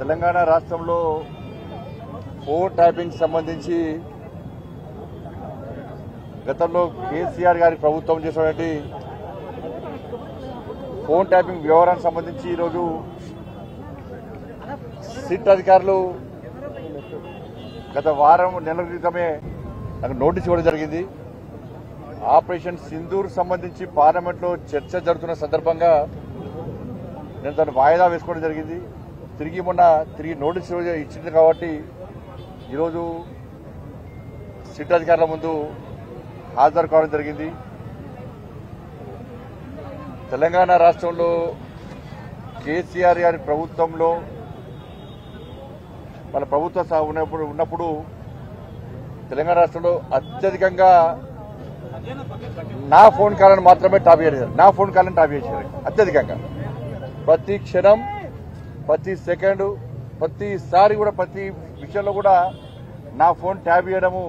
తెలంగాణ రాష్ట్రంలో phone tapping సంబంధించి గతంలో కేసీఆర్ గారి ప్రభుత్వం చేసినటువంటి ఫోన్ ట్యాపింగ్ వ్యవహారానికి సంబంధించి ఈరోజు సిట్ అధికారులు గత వారం నెలల క్రితమే నాకు నోటీస్ ఇవ్వడం జరిగింది. ఆపరేషన్ సింధూర్ సంబంధించి పార్లమెంట్లో చర్చ జరుగుతున్న సందర్భంగా నేను దాన్ని వాయిదా వేసుకోవడం జరిగింది. తిరిగి నోటీస్ ఇచ్చింది కాబట్టి ఈరోజు సిట్ అధికారుల ముందు హాజరు కావడం జరిగింది. తెలంగాణ రాష్ట్రంలో కేసీఆర్ గారి ప్రభుత్వంలో వాళ్ళ ప్రభుత్వం ఉన్నప్పుడు తెలంగాణ రాష్ట్రంలో అత్యధికంగా నా ఫోన్ కాల్ని మాత్రమే టాప్ చేశారు. నా ఫోన్ కాల్ని టాప్ చేశారు అత్యధికంగా. ప్రతి క్షణం, ప్రతి సెకండు, ప్రతిసారి కూడా ప్రతి విషయంలో కూడా నా ఫోన్ ట్యాప్ చేయడము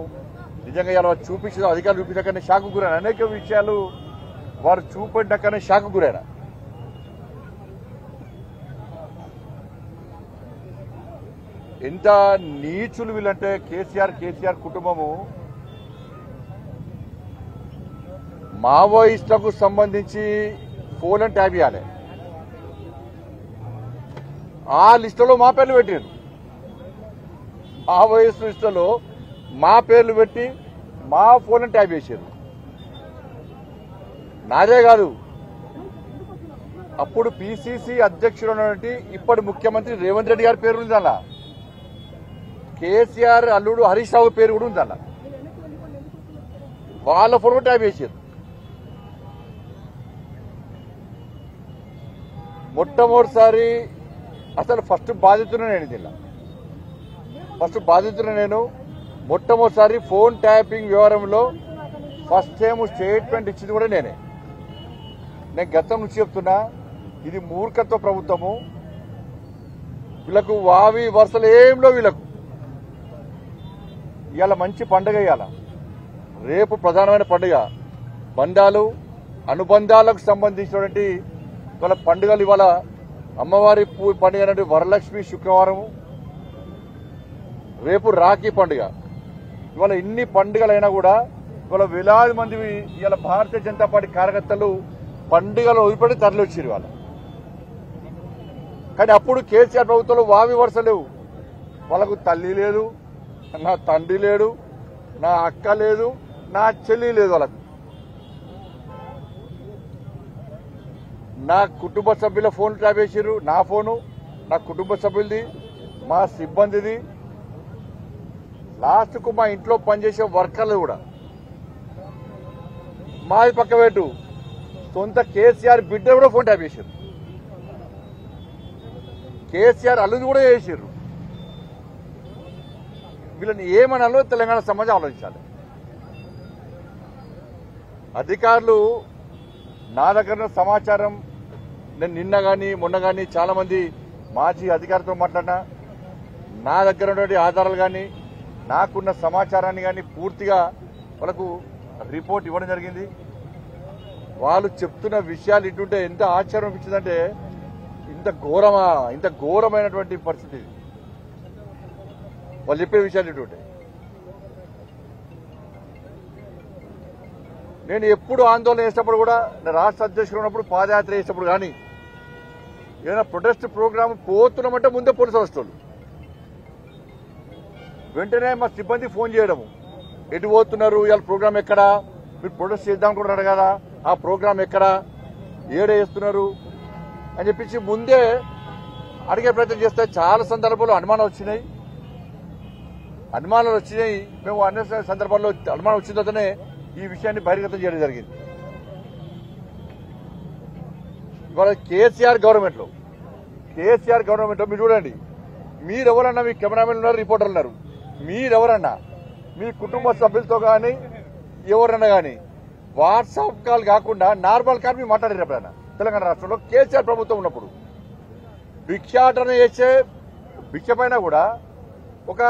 నిజంగా ఇలా చూపించడం అధికారులు చూపించకనే షాకు గురైన అనేక విషయాలు వారు చూపెట్టాకనే షాకు గురైన. ఎంత నీచులు వీళ్ళంటే కేసీఆర్ కుటుంబము మావోయిస్టులకు సంబంధించి ఫోన్ ట్యాప్ చేయాలి. ఆ లిస్టులో మా పేర్లు పెట్టారు. మావోయిస్టు లిస్టులో మా పేర్లు పెట్టి మా ఫోన్ ట్యాప్ చేశారు. నాదే కాదు, అప్పుడు పిసిసి అధ్యక్షుడు ఉన్నటువంటి ఇప్పటి ముఖ్యమంత్రి రేవంత్ రెడ్డి గారి పేరు ఉంది అలా. కేసీఆర్ అల్లుడు హరీష్ రావు పేరు కూడా ఉంది అలా. వాళ్ళ ఫోన్ ట్యాప్ చేశారు. మొట్టమొదటిసారి అసలు ఫస్ట్ బాధితున్నా నేను మొట్టమొదటిసారి ఫోన్ ట్యాపింగ్ వ్యవహారంలో ఫస్ట్ టైం స్టేట్మెంట్ ఇచ్చింది కూడా నేనే. నేను గతం నుంచి చెప్తున్నా, ఇది మూర్ఖత్వ ప్రభుత్వము. వీళ్ళకు వావి వరుసలు ఏంలో వీళ్ళకు. ఇవాళ మంచి పండుగ, ఇవాళ రేపు ప్రధానమైన పండుగ. బంధాలు అనుబంధాలకు సంబంధించినటువంటి వాళ్ళ పండుగలు. ఇవాళ అమ్మవారి పండుగ అంటే వరలక్ష్మి శుక్రవారము, రేపు రాఖీ పండుగ. ఇవాళ ఇన్ని పండుగలైనా కూడా ఇవాళ వేలాది మంది ఇవాళ భారతీయ జనతా పార్టీ కార్యకర్తలు పండుగలు వదిలిపెట్టి తరలి వచ్చారు ఇవాళ. కానీ అప్పుడు కేసీఆర్ ప్రభుత్వంలో వావి వరుస లేవు. వాళ్ళకు తల్లి లేదు, నా తండ్రి లేడు, నా అక్క లేదు, నా చెల్లి లేదు. వాళ్ళకు నా కుటుంబ సభ్యుల ఫోన్ ట్యాప్ చేసారు. నా ఫోను, నా కుటుంబ సభ్యులది, మా సిబ్బందిది, లాస్ట్కు మా ఇంట్లో పనిచేసే వర్కర్లు కూడా. మాది పక్క పెట్టు, సొంత కేసీఆర్ బిడ్డ కూడా ఫోన్ ట్యాప్ చేశారు. కేసీఆర్ అల్లుది కూడా చేసారు. వీళ్ళని ఏమనాలో తెలంగాణ సమాజం ఆలోచించాలి. అధికారులు నా దగ్గర సమాచారం, నేను నిన్న కానీ మొన్న కానీ చాలా మంది మాజీ అధికారులతో మాట్లాడినా, నా దగ్గర ఉన్నటువంటి ఆధారాలు కానీ నాకున్న సమాచారాన్ని కానీ పూర్తిగా వాళ్ళకు రిపోర్ట్ ఇవ్వడం జరిగింది. వాళ్ళు చెప్తున్న విషయాలు ఇటుంటే ఎంత ఆశ్చర్యం అనిపించిందంటే, ఇంత ఘోరమైనటువంటి పరిస్థితి వాళ్ళు చెప్పే విషయాలు ఇటుంటే. నేను ఎప్పుడు ఆందోళన చేసినప్పుడు కూడా, రాష్ట్ర అధ్యక్షుడు ఉన్నప్పుడు పాదయాత్ర చేసినప్పుడు కానీ ఏదైనా ప్రొటెస్ట్ ప్రోగ్రామ్ పోతున్నామంటే ముందే పోలీసులు వస్తారు. వెంటనే మా సిబ్బంది ఫోన్ చేయడము, ఎటు పోతున్నారు, ఇవాళ ప్రోగ్రామ్ ఎక్కడా, మీరు ప్రొటెస్ట్ చేద్దాం అనుకుంటున్నారు కదా, ఆ ప్రోగ్రామ్ ఎక్కడా, ఏడే చేస్తున్నారు అని చెప్పించి ముందే అడిగే ప్రయత్నం చేస్తే చాలా సందర్భాల్లో అనుమానాలు వచ్చినాయి. మేము అన్ని సందర్భాల్లో అనుమానం వచ్చిన తర్వాతనే ఈ విషయాన్ని బహిర్గతం చేయడం జరిగింది. ఇవాళ కేసీఆర్ గవర్నమెంట్లో మీరు చూడండి, మీరెవరన్నా, మీ కెమెరామెన్ ఉన్నారు, రిపోర్టర్లు ఉన్నారు, మీరెవరన్నా మీ కుటుంబ సభ్యులతో కానీ ఎవరన్నా కానీ వాట్సాప్ కాల్ కాకుండా నార్మల్ కాల్ మీరు మాట్లాడారు ఎప్పుడైనా? తెలంగాణ రాష్ట్రంలో కేసీఆర్ ప్రభుత్వం ఉన్నప్పుడు భిక్షాటన చేసే భిక్ష పైన కూడా ఒక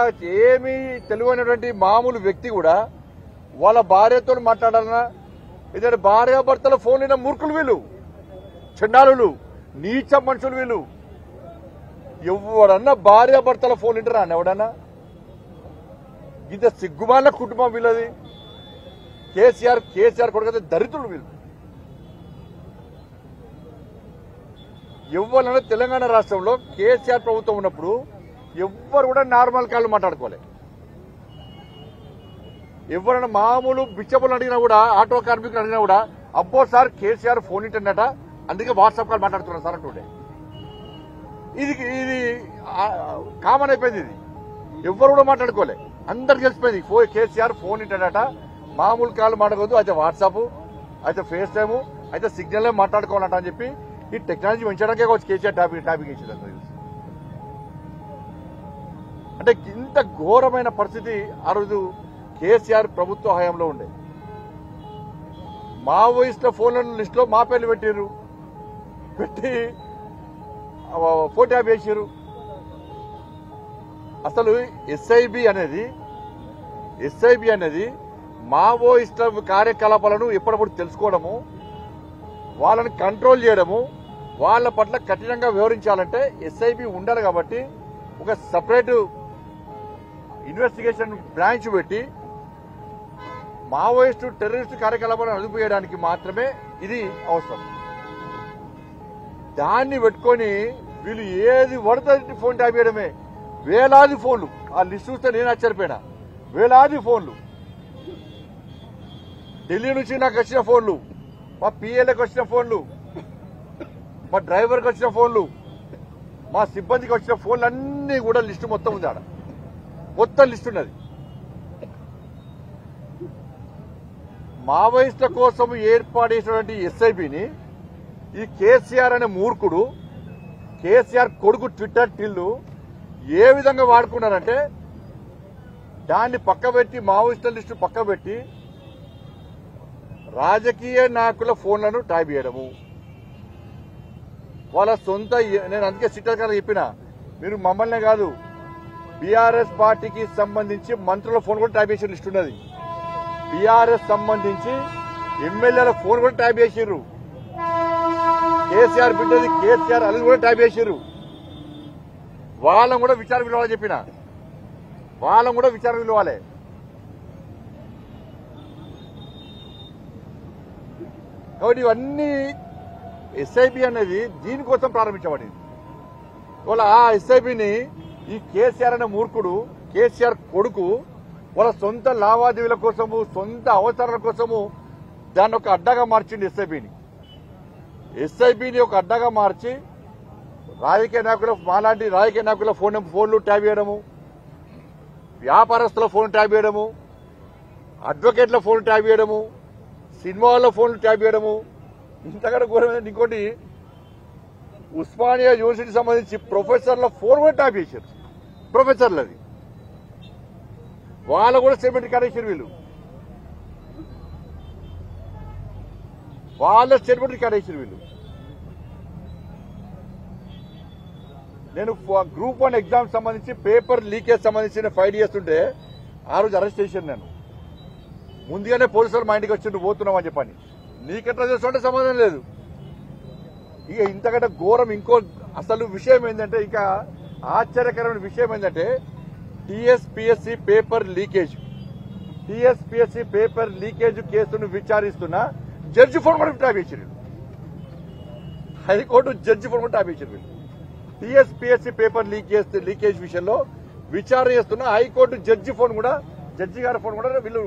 ఏమీ తెలివైనటువంటి మామూలు వ్యక్తి కూడా వాళ్ళ భార్యతో మాట్లాడాలన్నా, ఎందుకంటే భార్యాభర్తల ఫోన్ అయిన మూర్ఖులు వీళ్ళు, చండాలులు, నీచ మనుషులు వీళ్ళు. ఎవడన్నా భార్యాభర్తల ఫోన్ వింటారా అన్న ఎవడన్నా? ఇంత సిగ్గుమాల కుటుంబం వీళ్ళది. కేసీఆర్ కొడుకు దరిద్రులు వీళ్ళు. ఎవరైనా తెలంగాణ రాష్ట్రంలో కేసీఆర్ ప్రభుత్వం ఉన్నప్పుడు ఎవ్వరు కూడా నార్మల్ కాళ్ళు మాట్లాడుకోలే. ఎవరైనా మామూలు బిచ్చబులు అడిగినా కూడా, ఆటో కార్మికులు అడిగినా కూడా, అబ్బో సార్ కేసీఆర్ ఫోన్ ఇంటర్నెట, అందుకే వాట్సాప్ కాల్ మాట్లాడుతున్నారు సార్ అంటుండే. ఇది కామన్ అయిపోయింది. ఇది ఎవరు కూడా మాట్లాడుకోలే, అందరికి తెలిసిపోయింది. కేసీఆర్ ఫోన్ ఇంటర్నెట, మామూలు కాళ్ళు మాట్లాడకూడదు, అయితే వాట్సాప్, అయితే ఫేస్ టైము, అయితే సిగ్నల్ మాట్లాడుకోవాలంట అని చెప్పి ఈ టెక్నాలజీ పెంచడానికే వచ్చి కేసీఆర్ టాపిక్ ఇచ్చేది. అంటే ఇంత ఘోరమైన పరిస్థితి ఆ రోజు కేసీఆర్ ప్రభుత్వ హయాంలో ఉండే. మావోయిస్టుల ఫోన్ల లిస్టులో మా పేర్లు పెట్టి ఫోటో ట్యాబ్ వేసారు. అసలు ఎస్ఐబి అనేది మావోయిస్టుల కార్యకలాపాలను ఎప్పటికప్పుడు తెలుసుకోవడము, వాళ్ళని కంట్రోల్ చేయడము, వాళ్ళ పట్ల కఠినంగా వ్యవహరించాలంటే ఎస్ఐబి ఉండాలి. కాబట్టి ఒక సపరేట్ ఇన్వెస్టిగేషన్ బ్రాంచ్ పెట్టి మావోయిస్టు టెర్రరిస్టు కార్యకలాపాలను అదుపు చేయడానికి మాత్రమే ఇది అవసరం. దాన్ని పెట్టుకొని వీళ్ళు ఏది పడుతుంది ఫోన్ ట్యాప్ చేయడమే. వేలాది ఫోన్లు, ఆ లిస్ట్ చూస్తే నేను ఆశ్చర్యపోయినా. వేలాది ఫోన్లు, ఢిల్లీ నుంచి నాకు వచ్చిన ఫోన్లు, మా పిఎల్ఏకి వచ్చిన ఫోన్లు, మా డ్రైవర్కి వచ్చిన ఫోన్లు, మా సిబ్బందికి వచ్చిన ఫోన్లు అన్నీ కూడా లిస్టు మొత్తం ఉంది. ఆడ మొత్తం లిస్ట్ ఉన్నది. మావోయిస్టుల కోసం ఏర్పాటు చేసినటువంటి ఎస్ఐబిని ఈ కేసీఆర్ అనే మూర్ఖుడు, కేసీఆర్ కొడుకు ట్విట్టర్ టిల్లు ఏ విధంగా వాడుకున్నారంటే, దాన్ని పక్కబెట్టి, మావోయిస్టుల లిస్టు పక్కబెట్టి రాజకీయ నాయకుల ఫోన్లను ట్యాప్ చేయడము. వాళ్ళ సొంత, నేను అందుకే సిట్టర్ గారు చెప్పిన, మీరు మమ్మల్నే కాదు, బీఆర్ఎస్ పార్టీకి సంబంధించి మంత్రుల ఫోన్ కూడా ట్యాప్ చేసిన లిస్ట్ ఉన్నది. బీఆర్ఎస్ సంబంధించి ఎమ్మెల్యేల ఫోన్ కూడా ట్యాప్ చేసిర్రు. కేసీఆర్ బిడ్డది కేసీఆర్ అది కూడా ట్యాప్ చేసిర్రు. వాళ్ళని కూడా విచారణ పిలవాలని చెప్పిన, వాళ్ళని కూడా విచారణ పిలవాలి. కాబట్టి ఇవన్నీ ఎస్ఐబి అనేది దీనికోసం ప్రారంభించబడింది. వాళ్ళ ఆ ఎస్ఐబిని ఈ కేసీఆర్ అనే మూర్ఖుడు, కేసీఆర్ కొడుకు వాళ్ళ సొంత లావాదేవీల కోసము, సొంత అవసరాల కోసము దాన్ని ఒక అడ్డగా మార్చింది. ఎస్ఐబిని ఒక అడ్డగా మార్చి రాజకీయ నాయకుల, మాలాంటి రాజకీయ నాయకుల ఫోన్లు ట్యాప్ చేయడము, వ్యాపారస్తుల ఫోన్ ట్యాప్ చేయడము, అడ్వకేట్ల ఫోన్ ట్యాప్ చేయడము, సినిమా వాళ్ళ ఫోన్లు ట్యాప్ చేయడము. ఇంతకంటే ఘోరమైన ఇంకోటి, ఉస్మానియా యూనివర్సిటీకి సంబంధించి ప్రొఫెసర్ల ఫోన్ కూడా ట్యాప్ చేశారు. ప్రొఫెసర్లది వాళ్ళు కూడా స్టేట్మెంట్ కాడేసారు. వాళ్ళ స్టేట్మెంట్ కాడేసారు. నేను గ్రూప్ 1 ఎగ్జామ్ సంబంధించి పేపర్ లీకేజ్ సంబంధించిన ఫైల్ చేస్తుంటే ఆ రోజు అరెస్ట్ చేశాను. నేను ముందుగానే పోలీసులు మా ఇంటికి వచ్చి నువ్వు పోతున్నావు అని చెప్పని, నీకెట్లా చేస్తుంటే సంబంధం లేదు. ఇక ఇంతకంటే ఘోరం ఇంకో అసలు విషయం ఏంటంటే, ఇంకా ఆశ్చర్యకరమైన విషయం ఏంటంటే, టీఎస్పీఎస్సీ పేపర్ లీకేజ్ కేసును విచారిస్తున్న జడ్జి ఫోన్ కూడా ట్యాప్ చేశారు. హైకోర్టు జడ్జి ఫోన్ కూడా ట్యాప్ చేశారు. టీఎస్పీఎస్సీ పేపర్ లీకేజ్ విషయంలో విచారణ చేస్తున్న హైకోర్టు జడ్జి గారి ఫోన్ కూడా వీళ్ళు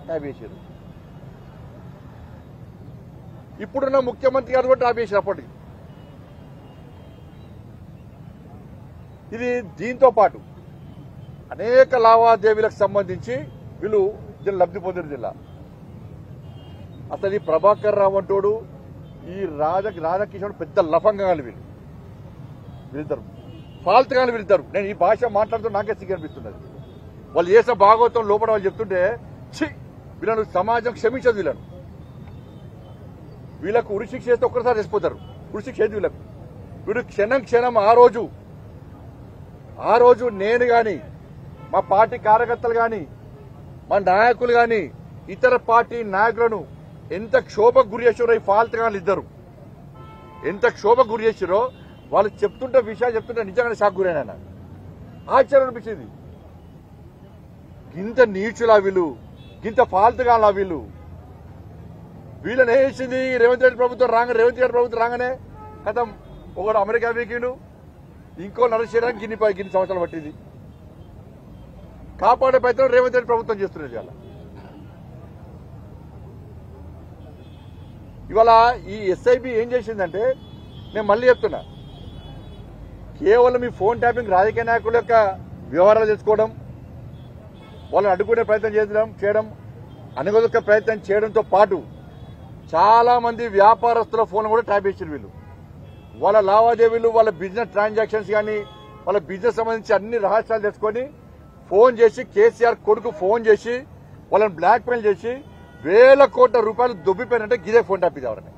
ట్యాప్ చేశారు. ఇప్పుడున్న ముఖ్యమంత్రి గారు కూడా ట్యాప్ చేశారు అప్పటికి. ఇది దీంతో పాటు అనేక లావాదేవీలకు సంబంధించి వీళ్ళు లబ్ధి పొందిన జిల్లా. అసలు ఈ ప్రభాకర్ రావు అంటోడు, ఈ రాధాకిషోర్ పెద్ద లఫంగాలు వీళ్ళిద్దరు, ఫాల్తుగాలు వీళ్ళిద్దరు. నేను ఈ భాష మాట్లాడుతూ నాకే సిగ్గు అనిపిస్తున్నది. వాళ్ళు చేసిన భాగవతం లోపల వాళ్ళు చెప్తుంటే, వీళ్ళను సమాజం క్షమించదు. వీళ్ళకు ఉరిశిక్ష చేస్తే ఒక్కసారి చచ్చిపోతారు. ఉరిశిక్ష ఏది వీళ్ళకు. వీడు క్షణం ఆ రోజు నేను గాని, మా పార్టీ కార్యకర్తలు గాని, మా నాయకులు గాని, ఇతర పార్టీ నాయకులను ఎంత క్షోభకు గురి చేసారో ఈ ఫాల్తుగాళ్ళు ఇద్దరు, ఎంత క్షోభకు గురి చేసారో వాళ్ళు చెప్తుంటే విషయాలు చెప్తుంటే నిజంగానే షాక్ గురైనా ఆశ్చర్యం అనిపించింది. ఇంత నీచులా వీళ్ళు, ఇంత ఫాల్తుగా వీళ్ళు, వీళ్ళని వేసింది రేవంత్ రెడ్డి ప్రభుత్వం రేవంత్ రెడ్డి ప్రభుత్వం రాగానే కథం ఒకడు అమెరికా వీకిండు, ఇంకో నరేష్ చేయడానికి గిన్ని సంవత్సరాలు పట్టింది. కాపాడే ప్రయత్నం రేవంత్ రెడ్డి ప్రభుత్వం చేస్తున్నది. ఇవాళ ఈ ఎస్ఐబి ఏం చేసిందంటే, నేను మళ్ళీ చెప్తున్నా, కేవలం ఈ ఫోన్ ట్యాపింగ్ రాజకీయ నాయకుల యొక్క వ్యవహారాలు తెచ్చుకోవడం, వాళ్ళని అడ్డుకునే ప్రయత్నం చేయడం, అనుగొదొక్క ప్రయత్నం చేయడంతో పాటు చాలా మంది వ్యాపారస్తుల ఫోన్ కూడా ట్యాప్ చేసారు వీళ్ళు. వాళ్ళ లావాదేవీలు, వాళ్ళ బిజినెస్ ట్రాన్సాక్షన్స్ కానీ, వాళ్ళ బిజినెస్ సంబంధించి అన్ని రహస్యాలు తెచ్చుకొని ఫోన్ చేసి, కేసీఆర్ కొడుకు ఫోన్ చేసి వాళ్ళని బ్లాక్ మెయిల్ చేసి వేల కోట్ల రూపాయలు దొబ్బిపోయినంటే గిదే ఫోన్ ట్యాప్ ఇవ్వరని.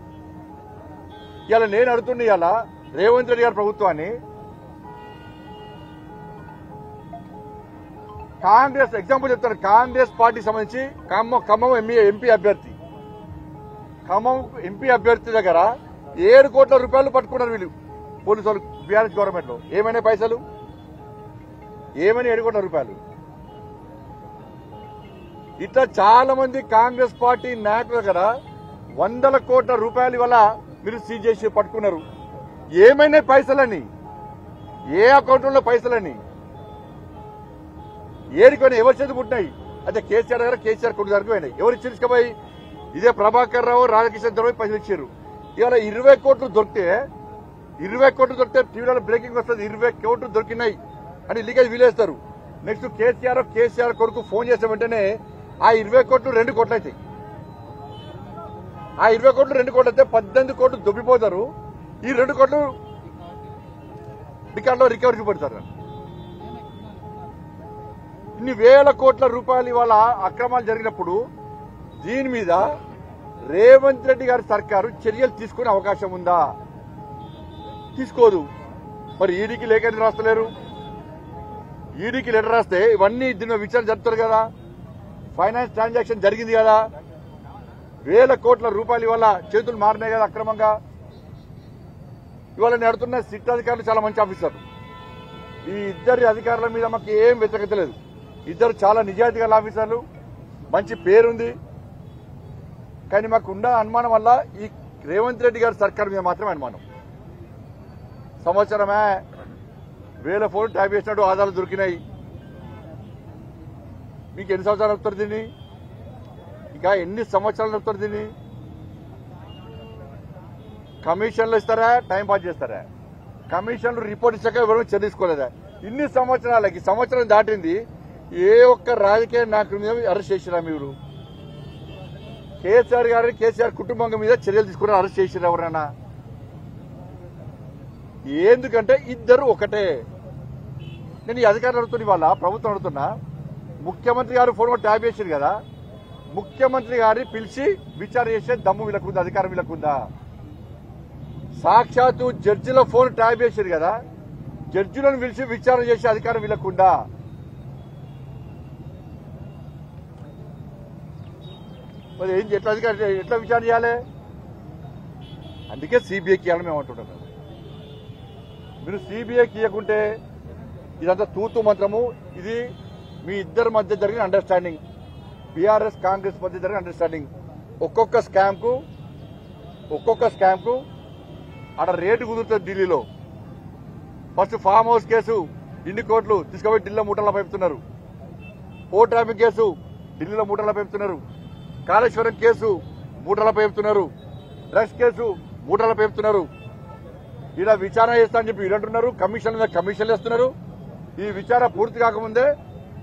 ఇలా నేను అడుగుతున్నా, ఇలా రేవంత్ రెడ్డి గారి ప్రభుత్వాన్ని, కాంగ్రెస్ ఎగ్జాంపుల్ చెప్తాను, కాంగ్రెస్ పార్టీకి సంబంధించి ఖమ్మం ఎంపీ అభ్యర్థి దగ్గర 7 కోట్ల రూపాయలు పట్టుకున్నారు వీళ్ళు పోలీసు వాళ్ళు బీఆర్ఎస్ గవర్నమెంట్ లో. ఏమైనా పైసలు, ఏమైనా 7 కోట్ల రూపాయలు. ఇట్లా చాలా మంది కాంగ్రెస్ పార్టీ నాయకుల దగ్గర 100 కోట్ల రూపాయలు ఇవాళ మీరు సీజ్ చేసి పట్టుకున్నారు. ఏమైనా పైసలని, ఏ అకౌంట్లో పైసలని, ఏరికొని ఎవరి చేతి పుట్టినాయి? అయితే కేసీఆర్ దగ్గర, కేసీఆర్ కొడుకు దగ్గరకు పోయినాయి. ఎవరు ఇచ్చి ఇదే ప్రభాకర్ రావు, రాధాకిషన్ రావు పైసలు ఇచ్చారు. ఇవాళ 20 కోట్లు దొరికితే టీవీలో బ్రేకింగ్ వస్తుంది, 20 కోట్లు దొరికినాయి అని లీకేజ్ వీలేస్తారు. నెక్స్ట్ కేసీఆర్ కొడుకు ఫోన్ చేసిన వెంటనే ఆ 20 కోట్లు 2 కోట్లు అవుతాయి. ఆ 20 కోట్లు 2 కోట్లు అయితే 18 కోట్లు దొబ్బిపోతారు. ఈ 2 కోట్లు రికార్డులో రికవరీ పెడతారు. ఇన్ని వేల కోట్ల రూపాయలు ఇవాళ అక్రమాలు జరిగినప్పుడు దీని మీద రేవంత్ రెడ్డి గారి సర్కారు చర్యలు తీసుకునే అవకాశం ఉందా? తీసుకోదు. మరి ఈడీకి లేఖ రాస్తలేరు. ఈడీకి లెటర్ రాస్తే ఇవన్నీ దీని విచారణ జరుపుతారు కదా. ఫైనాన్స్ ట్రాన్సాక్షన్ జరిగింది కదా, వేల కోట్ల రూపాయలు ఇవాళ చేతులు మారినాయి కదా అక్రమంగా. ఇవాళ నేను అడుగుతున్న సిట్ అధికారులు చాలా మంచి ఆఫీసర్లు. ఈ ఇద్దరి అధికారుల మీద మాకు ఏం వ్యతిరేకత లేదు. ఇద్దరు చాలా నిజాయితీ గల ఆఫీసర్లు, మంచి పేరుంది. కానీ మాకు ఉన్న అనుమానం వల్ల ఈ రేవంత్ రెడ్డి గారి సర్కార్ మీద మాత్రమే అనుమానం. సంవత్సరమే 1000 ఫోన్లు ట్యాప్ చేసినట్టు ఆధారాలు దొరికినాయి. మీకు ఎన్ని సంవత్సరాలు నడుపుతారు దీన్ని? ఇంకా ఎన్ని సంవత్సరాలు నడుపుతారు దీన్ని? కమిషన్లు ఇస్తారా, టైం పాస్ చేస్తారా? కమిషన్లు రిపోర్ట్ ఇచ్చాక ఎవరు చర్య తీసుకోలేదా? ఇన్ని సంవత్సరాలకి, సంవత్సరం దాటింది, ఏ ఒక్క రాజకీయ నాయకుల మీద అరెస్ట్ చేసిరా మీరు? కేసీఆర్ గారిని, కేసీఆర్ కుటుంబం మీద చర్యలు తీసుకుని అరెస్ట్ చేసిరా ఎవరైనా? ఎందుకంటే ఇద్దరు ఒకటే. నేను ఈ అధికారులు అడుగుతున్నా, ఇవాళ ప్రభుత్వం అడుగుతున్నా, ముఖ్యమంత్రి గారు ఫోన్ ట్యాప్ చేశారు కదా, ముఖ్యమంత్రి గారిని పిలిచి విచారణ చేసే దమ్ము వీళ్ళకుందా, అధికారం వీళ్ళకుందా? సాక్షాత్తు జడ్జిల ఫోన్ ట్యాప్ చేశారు కదా, జడ్జిలను పిలిచి విచారణ చేసే అధికారం వీళ్ళకుందా? మరి ఏం ఎట్లా విచారణ చేయాలి? అందుకే సిబిఐకి ఇవ్వాలని మేము అంటుంటాం. మీరు సిబిఐకి ఇవ్వకుంటే ఇదంతా తూతు మంత్రము. ఇది మీ ఇద్దరి మధ్య జరిగిన అండర్స్టాండింగ్, బీఆర్ఎస్ కాంగ్రెస్ మధ్య జరిగిన అండర్స్టాండింగ్. ఒక్కొక్క స్కామ్ కు అక్కడ రేటు కుదురుతుంది ఢిల్లీలో. ఫస్ట్ ఫామ్ హౌస్ కేసు ఇన్ని కోట్లు తీసుకుపోయి ఢిల్లీలో మూటల్లో పెడుతున్నారు. పోర్ట్ ట్రాఫిక్ కేసు ఢిల్లీలో మూటల్లో పెడుతున్నారు. కాళేశ్వరం కేసు మూటల పేపుతున్నారు. డ్రగ్స్ కేసు మూటల పేపుతున్నారు. ఇలా విచారణ చేస్తా అని చెప్పి వీళ్ళంటున్నారు. కమిషన్లు వేస్తున్నారు. ఈ విచారణ పూర్తి కాకముందే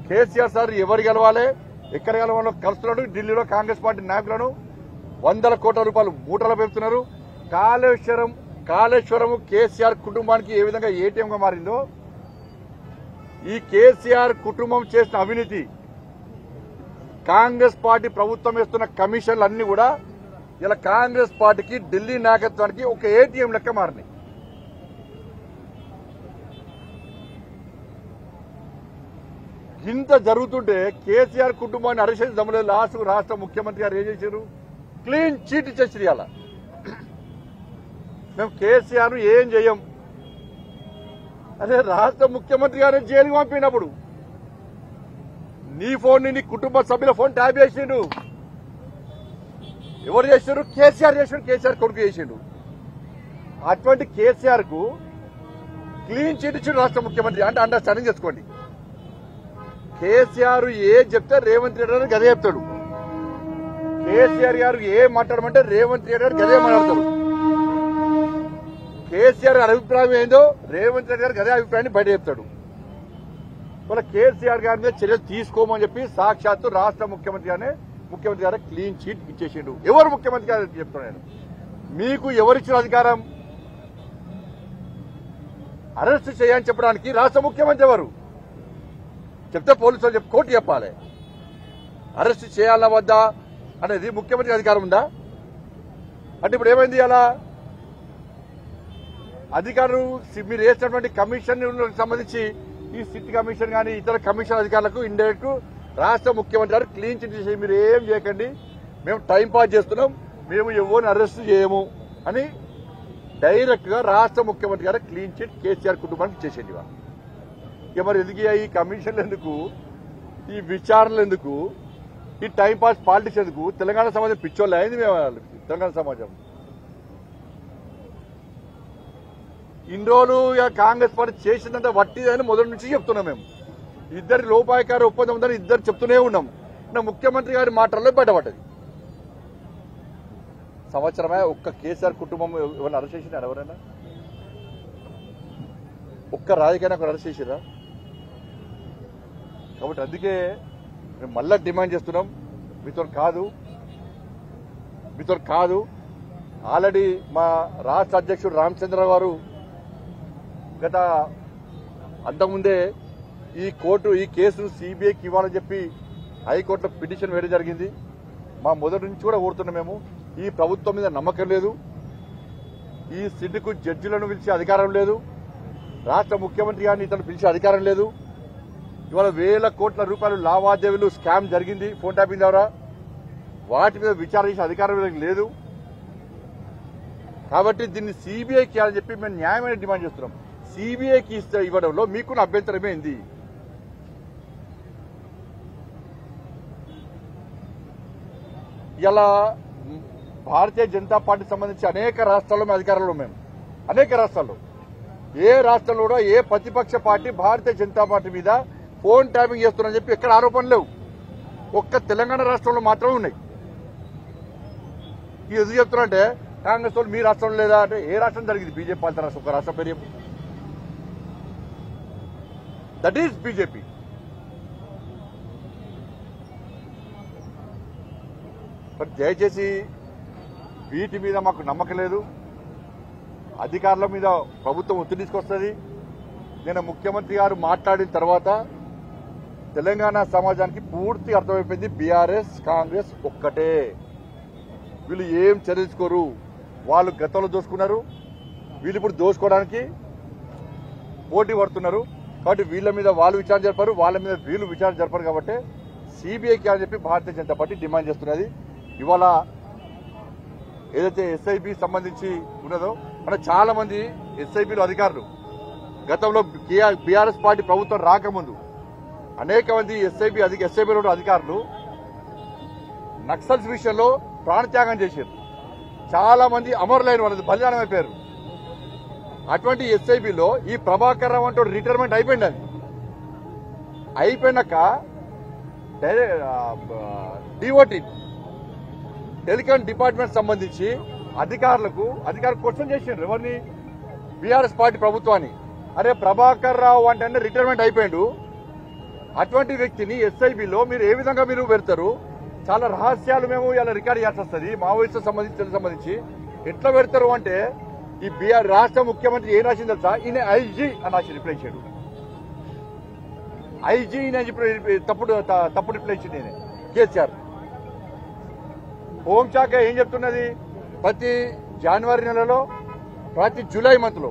కేసీఆర్ సార్ ఎవరు గెలవాలి, ఎక్కడ గెలవాలో కలుస్తున్నాడు. ఢిల్లీలో కాంగ్రెస్ పార్టీ నాయకులను 100 కోట్ల రూపాయలు మూటల పేపుతున్నారు. కాళేశ్వరం కేసీఆర్ కుటుంబానికి ఏ విధంగా ఏటీఎంగా మారిందో, ఈ కేసీఆర్ కుటుంబం చేసిన అవినీతి, కాంగ్రెస్ పార్టీ ప్రభుత్వం వేస్తున్న కమిషన్లు అన్ని కూడా ఇలా కాంగ్రెస్ పార్టీకి, ఢిల్లీ నాయకత్వానికి ఒక ఏటీఎం లెక్క మారినాయి. ఇంత జరుగుతుంటే కేసీఆర్ కుటుంబాన్ని అరెస్ట్ చేసి దమ్ములేదు. లాస్ట్ రాష్ట్ర ముఖ్యమంత్రి గారు ఏం చేశారు? క్లీన్ చీట్ ఇచ్చేసి, ఇవాళ మేము కేసీఆర్ ఏం చేయం, అదే రాష్ట్ర ముఖ్యమంత్రి గారిని జైలుకి పంపినప్పుడు నీ ఫోన్ ని నీ కుటుంబ సభ్యుల ఫోన్ ట్యాప్ చేసిండు. ఎవరు చేశారు? కేసీఆర్ చేసిండు. కేసీఆర్ కొడుకు చేసిండు. అటువంటి కేసీఆర్ కు క్లీన్ చిట్ ఇచ్చిండు రాష్ట్ర ముఖ్యమంత్రి. అంటే అండర్స్టాండింగ్ చేసుకోండి. కేసీఆర్ ఏ చెప్తే రేవంత్ రెడ్డి గారు గదే చెప్తాడు. కేసీఆర్ గారు ఏ మాట్లాడమంటే రేవంత్ రెడ్డి గారు గదే మాట్లాడతారు. కేసీఆర్ గారి అభిప్రాయం ఏందో రేవంత్ రెడ్డి గారు గదే అభిప్రాయాన్ని బయట చెప్తాడు. వాళ్ళ కేసీఆర్ గారి మీద చర్యలు తీసుకోమని చెప్పి సాక్షాత్తు రాష్ట్ర ముఖ్యమంత్రి గారే క్లీన్ చీట్ ఇచ్చేసిండు. ఎవరు ముఖ్యమంత్రి గారు చెప్తున్నాను? మీకు ఎవరిచ్చిన అధికారం అరెస్ట్ చేయని చెప్పడానికి? రాష్ట్ర ముఖ్యమంత్రి ఎవరు చెప్తే పోలీసులు చెప్పి కోర్టు చెప్పాలి. అరెస్ట్ చేయాలా వద్దా అనేది ముఖ్యమంత్రి అధికారం ఉందా? అంటే ఇప్పుడు ఏమైంది? అలా అధికారులు మీరు వేసినటువంటి కమిషన్ సంబంధించి ఈ సిట్ కమిషన్ కానీ ఇతర కమిషన్ అధికారులకు ఇండైరెక్ట్ రాష్ట్ర ముఖ్యమంత్రి గారు క్లీన్ చిట్ చేసి మీరు ఏం చేయకండి, మేము టైం పాస్ చేస్తున్నాం, మేము ఎవరిని అరెస్ట్ చేయము అని డైరెక్ట్ గా రాష్ట్ర ముఖ్యమంత్రి గారు క్లీన్ చిట్ కేసీఆర్ కుటుంబానికి చేసేది. ఇక మరి ఎందుకు ఈ కమిషన్లు ఎందుకు, ఈ విచారణలు ఎందుకు, ఈ టైం పాస్ పాలిటిక్స్ ఎందుకు? తెలంగాణ సమాజం పిచ్చోళ్ళు అయింది. మేము తెలంగాణ సమాజం ఇన్ని రోజులు కాంగ్రెస్ పార్టీ చేసిందంటే వట్టిదని మొదటి నుంచి చెప్తున్నాం. మేము ఇద్దరి లోపాయకారి ఒప్పందం ఉందని ఇద్దరు చెప్తూనే ఉన్నాం. ముఖ్యమంత్రి గారి మాటల్లో బయటపడ్డది. సంవత్సరమే ఒక్క కేసీఆర్ కుటుంబం ఎవరిని అరెస్ట్ చేసినారు? ఎవరైనా ఒక్క రాజకీయాన్ని ఒక అరెస్ట్ చేసిరా? కాబట్టి అందుకే మేము మళ్ళా డిమాండ్ చేస్తున్నాం, మీతో కాదు. ఆల్రెడీ మా రాష్ట్ర అధ్యక్షుడు రామచంద్ర గారు గత అంతకుముందే ఈ కేసును సిబిఐకి ఇవ్వాలని చెప్పి హైకోర్టులో పిటిషన్ వేయడం జరిగింది. మా మొదటి నుంచి కూడా కోరుతున్నాం. మేము ఈ ప్రభుత్వం మీద నమ్మకం లేదు, ఈ సిట్కు జడ్జిలను పిలిచే అధికారం లేదు, రాష్ట్ర ముఖ్యమంత్రి గారిని ఇతను పిలిచే అధికారం లేదు. ఇవాళ వేల కోట్ల రూపాయలు లావాదేవీలు స్కామ్ జరిగింది ఫోన్ ట్యాపింగ్ ద్వారా. వాటి మీద విచారణ చేసే అధికారం లేదు. కాబట్టి దీన్ని సిబిఐకి ఇవ్వాలని చెప్పి మేము న్యాయమైన డిమాండ్ చేస్తున్నాం. సిబిఐకి ఇవ్వడంలో మీకున్న అభ్యంతరమే ఏంది? ఇలా భారతీయ జనతా పార్టీ సంబంధించి అనేక రాష్ట్రాల్లో మేము అధికారంలో మేము అనేక రాష్ట్రాల్లో ఏ రాష్ట్రంలో కూడా ఏ ప్రతిపక్ష పార్టీ భారతీయ జనతా పార్టీ మీద ఫోన్ ట్యాపింగ్ చేస్తున్నారని చెప్పి ఎక్కడ ఆరోపణలు లేవు. ఒక్క తెలంగాణ రాష్ట్రంలో మాత్రమే ఉన్నాయి. ఇది ఎందుకు చెప్తున్నారంటే కాంగ్రెస్ వాళ్ళు మీ రాష్ట్రంలో లేదా అంటే ఏ రాష్ట్రం జరిగింది? బీజేపీ పాలిత రాష్ట్రం. ఒక రాష్ట్రం పేరు దట్ ఈస్ బీజేపీ. బట్ దయచేసి వీటి మీద మాకు నమ్మకం లేదు. అధికారుల మీద ప్రభుత్వం ఒత్తిడి తీసుకొస్తుంది. నేను ముఖ్యమంత్రి గారు మాట్లాడిన తర్వాత తెలంగాణ సమాజానికి పూర్తి అర్థమైపోయింది, బీఆర్ఎస్ కాంగ్రెస్ ఒక్కటే. వీళ్ళు ఏం చర్చించుకోరు. వాళ్ళు గతంలో దోసుకున్నారు, వీళ్ళు ఇప్పుడు దోసుకోవడానికి పోటీ పడుతున్నారు. కాబట్టి వీళ్ళ మీద వాళ్ళు విచారణ జరపరు, వాళ్ళ మీద వీళ్ళు విచారణ జరపరు. కాబట్టి సిబిఐకి అని చెప్పి భారతీయ జనతా పార్టీ డిమాండ్ చేస్తున్నది. ఇవాళ ఏదైతే ఎస్ఐబి సంబంధించి ఉన్నదో అంటే చాలా మంది ఎస్ఐబిలో అధికారులు గతంలో బీఆర్ఎస్ పార్టీ ప్రభుత్వం రాకముందు అనేక మంది ఎస్ఐబిలో అధికారులు నక్సల్స్ విషయంలో ప్రాణత్యాగం చేశారు. చాలా మంది అమరులైన వాళ్ళది బలిదానం అయిపోయారు. అటువంటి ఎస్ఐబిలో ఈ ప్రభాకర్ రావు అంటే రిటైర్మెంట్ అయిపోయింది. అయిపోయినాక డిఓటి టెలికాం డిపార్ట్మెంట్ సంబంధించి అధికారులు క్వశ్చన్ చేసిండ్రు ఎవరిని? బీఆర్ఎస్ పార్టీ ప్రభుత్వాన్ని. అరే ప్రభాకర్ రావు అంటే రిటైర్మెంట్ అయిపోయాడు, అటువంటి వ్యక్తిని ఎస్ఐబిలో మీరు ఏ విధంగా మీరు పెడతారు? చాలా రహస్యాలు మేము ఇలా రికార్డ్ చేయాల్సి వస్తుంది. మావోయిస్టు సంబంధించి ఎట్లా పెడతారు అంటే ఈ బీఆర్ రాష్ట్ర ముఖ్యమంత్రి ఏం రాసింది తెలుసా? ఈయన ఐజీ అని రాసి రిప్లై ఇచ్చాడు. ఐజీ తప్పుడు రిప్లై ఇచ్చింది ఈయన కేసీఆర్. హోంశాఖ ఏం చెప్తున్నది? ప్రతి జనవరి నెలలో ప్రతి జూలై మంత్ లో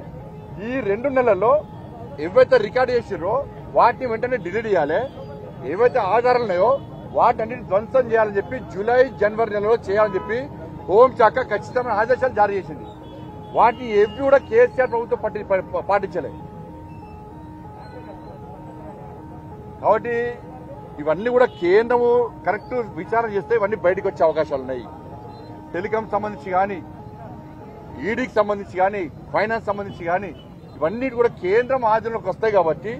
ఈ 2 నెలల్లో ఏవైతే రికార్డు చేసిరో వాటిని వెంటనే డిలీట్ చేయాలి, ఏవైతే ఆధారాలు ఉన్నాయో వాటన్నిటిని ధ్వంసం చేయాలని చెప్పి జూలై జనవరి నెలలో చేయాలని చెప్పి హోంశాఖ ఖచ్చితమైన ఆదేశాలు జారీ చేసింది. వాటిని ఏవి కూడా కేసీఆర్ ప్రభుత్వం పాటించలేదు. కాబట్టి ఇవన్నీ కూడా కేంద్రము కరెక్ట్ విచారణ చేస్తే ఇవన్నీ బయటకు వచ్చే అవకాశాలు ఉన్నాయి. టెలికాం సంబంధించి కానీ, ఈడీకి సంబంధించి కానీ, ఫైనాన్స్ సంబంధించి కానీ ఇవన్నీ కూడా కేంద్రం ఆధీనంలోకి వస్తాయి. కాబట్టి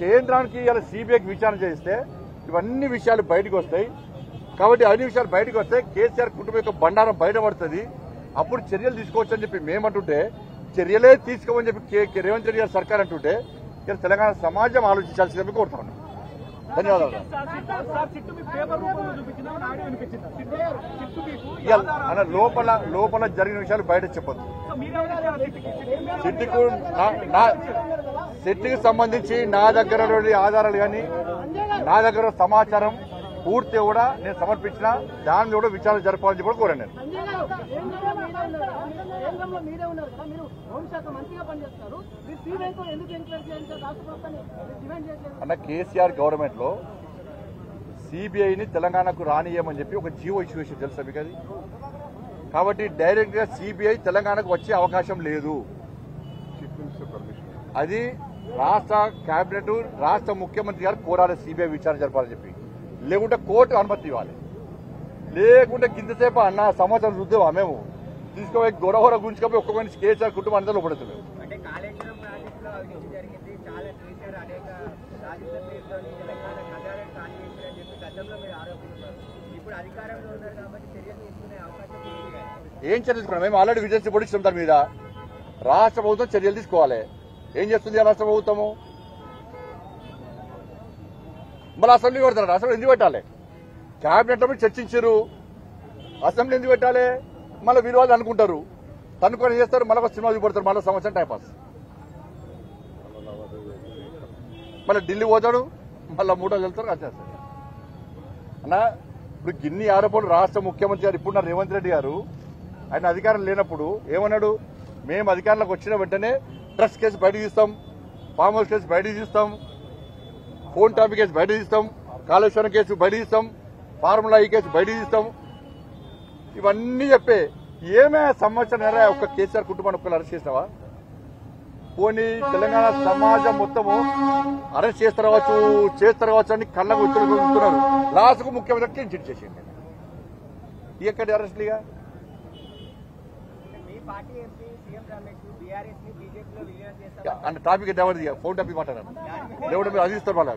కేంద్రానికి ఇలా సిబిఐకి విచారణ చేస్తే ఇవన్నీ విషయాలు బయటకు వస్తాయి. కాబట్టి అన్ని విషయాలు బయటకు వస్తే కేసీఆర్ కుటుంబం యొక్క బండారం బయటపడుతుంది. అప్పుడు చర్యలు తీసుకోవచ్చు అని చెప్పి మేమంటుంటే, చర్యలే తీసుకోమని చెప్పి రేవంత్ రెడ్డి గారి సర్కార్ అంటుంటే ఇక్కడ తెలంగాణ సమాజం ఆలోచించాల్సిందని కోరుతాను. ధన్యవాదాలు. లోపల జరిగిన విషయాలు బయట చెప్పదు. సిట్టికి సంబంధించి నా దగ్గర ఆధారాలు కానీ, నా దగ్గర సమాచారం పూర్తి కూడా నేను సమర్పించిన దాని మీద కూడా విచారణ జరపాలని కూడా కోరాను. నేను అన్న కేసీఆర్ గవర్నమెంట్ లో సిబిఐని తెలంగాణకు రానియమని చెప్పి ఒక జీవో ఇష్యూ చేసి తెలుసా మీకు అది? కాబట్టి డైరెక్ట్ గా సిబిఐ తెలంగాణకు వచ్చే అవకాశం లేదు. అది రాష్ట్ర కేబినెట్, రాష్ట్ర ముఖ్యమంత్రి గారు కోరాలి సిబిఐ విచారణ జరపాలని చెప్పి. లేకుంటే కోర్టు అనుమతి ఇవ్వాలి. లేకుంటే కిందసేపు అన్న సంవత్సరం చూద్దామా మేము తీసుకుపోయి గొడవర గుంజుకపోయి ఒక్క మనిషి కేసీఆర్ కుటుంబం అందరూ పడుతుంది. ఏం చర్యలు తీసుకున్నాం? మేము ఆల్రెడీ విజిలెన్స్ పొడిస్తాం దాని మీద. రాష్ట్ర ప్రభుత్వం చర్యలు తీసుకోవాలి. ఏం చేస్తుంది రాష్ట్ర ప్రభుత్వము? మళ్ళీ అసెంబ్లీ పెడతారు. అసెంబ్లీ ఎందుకు పెట్టాలి? క్యాబినెట్ లో చర్చించారు, అసెంబ్లీ ఎందుకు పెట్టాలి? మళ్ళీ విలువలు అనుకుంటారు, తనుకొని చేస్తారు, మళ్ళీ సినిమా చూపెడతారు, మళ్ళీ సంవత్సరం టైంపాస్. మళ్ళీ ఢిల్లీ పోతాడు, మళ్ళీ 3 రోజులు వెళ్తారు, వచ్చేస్తారు. అన్న ఇప్పుడు గిన్ని ఆరోపణలు రాష్ట్ర ముఖ్యమంత్రి గారు ఇప్పుడు రేవంత్ రెడ్డి గారు ఆయన అధికారం లేనప్పుడు ఏమన్నాడు? మేము అధికారంలోకి వచ్చిన వెంటనే ట్రస్ట్ కేసు బయటకు తీస్తాం, ఫామ్ హౌస్ కేసు బయటకు తీస్తాం, ఫోన్ టాపిక్ కేసు బయటకు తీస్తాం, కాళేశ్వరం కేసు బయటకు తీస్తాం, ఫార్ములా ఈ కేసు బయటకు తీస్తాం. ఇవన్నీ చెప్పే ఏమే సంవత్సరం ఒక్క కేసీఆర్ కుటుంబాన్ని ఒక్కరు అరెస్ట్ చేసినావా? పోనీ తెలంగాణ సమాజం మొత్తము అరెస్ట్ చేస్తారవచ్చు అని కళ్ళకు ఉత్తరుతున్నారు. లాస్ట్కు ముఖ్యమంత్రి క్లీన్ చిట్ చేసింది. ఎక్కడి అరెస్ట్లుగా అంటే టాపిక్ ఎవరిది? ఫోన్ టాపిక్ మాట్లాడారు. దేవుడు మీరు అది ఇస్తారు. మళ్ళీ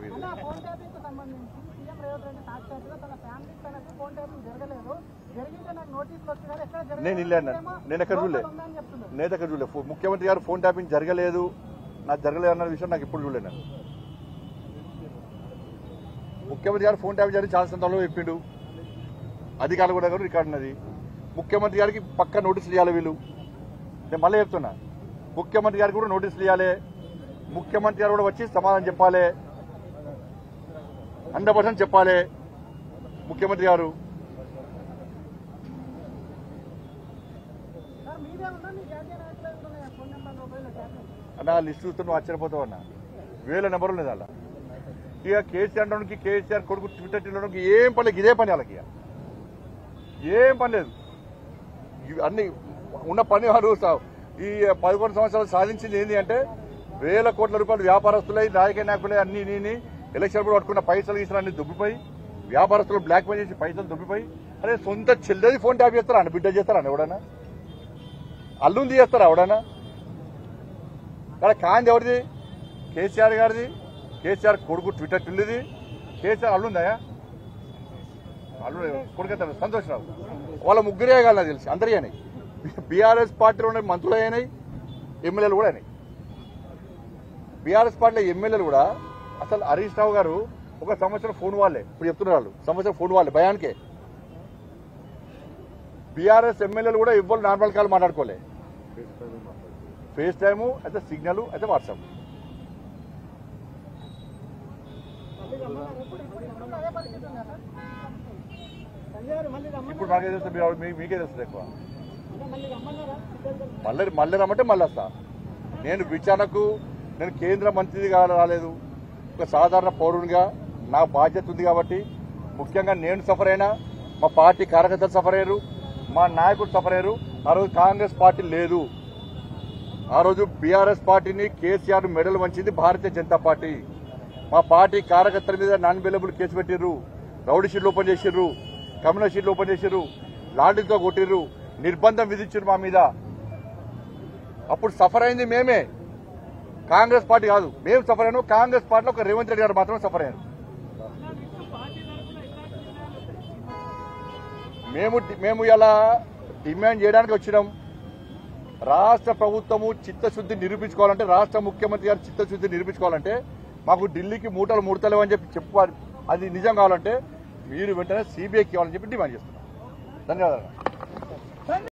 నేను ఇల్లేను. నేను ఎక్కడ చూడలే ముఖ్యమంత్రి గారు ఫోన్ ట్యాపింగ్ జరగలేదు, నాకు జరగలేదు అన్న విషయం నాకు ఇప్పుడు చూడలేను. ముఖ్యమంత్రి గారు ఫోన్ ట్యాపింగ్ జరిగి చాలా సందర్భంలో చెప్పిండు. అధికారులు కూడా రికార్డు ఉన్నది. ముఖ్యమంత్రి గారికి పక్క నోటీసులు ఇవ్వాలి వీళ్ళు. నేను మళ్ళీ చెప్తున్నా, ముఖ్యమంత్రి గారికి కూడా నోటీసులు ఇవ్వాలి. ముఖ్యమంత్రి గారు కూడా వచ్చి సమాధానం చెప్పాలి, 100% చెప్పాలి ముఖ్యమంత్రి గారు. అన్న లిస్ట్ చూస్తే నువ్వు ఆశ్చర్యపోతావు అన్న. 1000 నెంబర్లు లేదు అలా. ఇక కేసీఆర్ కొడుకు ట్విట్టర్ ఏం పని లేదు. ఇదే పని వాళ్ళకి ఏం పని లేదు. అన్ని ఉన్న పని వారు ఈ 11 సంవత్సరాలు సాధించింది ఏంటి అంటే 1000 కోట్ల రూపాయలు వ్యాపారస్తులై నాయకులే అన్ని ఎలక్షన్ పట్టుకున్న పైసలు గీసిన అన్ని దుబ్బిపోయి, వ్యాపారస్తులు బ్లాక్ మెయిల్ చేసి పైసలు దుబ్బిపోయి, అరే సొంత చెల్లెది ఫోన్ ట్యాప్ చేస్తారా అన్న? బిడ్డ చేస్తారా అన్న? ఎవడన్నా అల్లుంది చేస్తారా ఎవడన్నా? అక్కడ కాంది ఎవరిది? కేసీఆర్ గారిది. కేసీఆర్ కొడుకు ట్విట్టర్ టిల్లుది. కేసీఆర్ అల్లుందా? అల్లుడు కొడుకు సంతోషరావు. వాళ్ళ ముగ్గురే కాదు నాకు తెలిసి, అందరి అయినాయి. బీఆర్ఎస్ పార్టీలో ఉన్న మంత్రులు అయినాయి, ఎమ్మెల్యేలు కూడా అయినాయి. బీఆర్ఎస్ పార్టీలో ఎమ్మెల్యేలు కూడా అసలు హరీష్ రావు గారు ఒక సంవత్సరం ఫోన్ వాళ్ళే, ఇప్పుడు చెప్తున్నారు వాళ్ళు సంవత్సరం ఫోన్ వాళ్ళే భయానికే. బీఆర్ఎస్ ఎమ్మెల్యేలు కూడా ఇవ్వాలి నార్మల్ కాల్ మాట్లాడుకోలే. ఫేస్ టైము అయితే సిగ్నల్ అయితే వాట్సాప్. ఇప్పుడు నాకే తెలుస్తుంది, మీకే తెలుస్తుంది ఎక్కువ. మళ్ళీ రమ్మంటే మళ్ళీ వస్తా. నేను విచారణకు నేను కేంద్ర మంత్రిగా రాలేదు, ఒక సాధారణ పౌరునిగా నా బాధ్యత ఉంది. కాబట్టి ముఖ్యంగా నేను సఫర్ అయినా, మా పార్టీ కార్యకర్తలు సఫర్ అయ్యారు, మా నాయకుడు సఫర్ అయ్యారు. ఆ రోజు కాంగ్రెస్ పార్టీ లేదు. ఆ రోజు బీఆర్ఎస్ పార్టీని కేసీఆర్ మెడలు వంచింది భారతీయ జనతా పార్టీ. మా పార్టీ కార్యకర్తల మీద నాన్ బెయిలబుల్ కేసు పెట్టిర్రు, రౌడీ షీట్లు ఓపెన్ చేసిర్రు, కమ్యూనల్ షీట్లు ఓపెన్ చేసిర్రు, లాఠీలతో కొట్టిర్రు, నిర్బంధం విధించారు మా మీద. అప్పుడు సఫర్ అయింది మేమే, కాంగ్రెస్ పార్టీ కాదు. మేము సఫర్ అయ్యాను. కాంగ్రెస్ పార్టీలో ఒక రేవంత్ రెడ్డి గారు మాత్రమే సఫర్ అయ్యారు. మేము ఇలా డిమాండ్ చేయడానికి వచ్చినాం. రాష్ట్ర ప్రభుత్వము చిత్తశుద్ధి నిరూపించుకోవాలంటే, రాష్ట్ర ముఖ్యమంత్రి గారు చిత్తశుద్ధి నిరూపించుకోవాలంటే మాకు ఢిల్లీకి మూటలు ముడతలేవని చెప్పి అది నిజం కావాలంటే మీరు వెంటనే సిబిఐకి ఇవ్వాలని చెప్పి డిమాండ్ చేస్తున్నాం. ధన్యవాదాలు.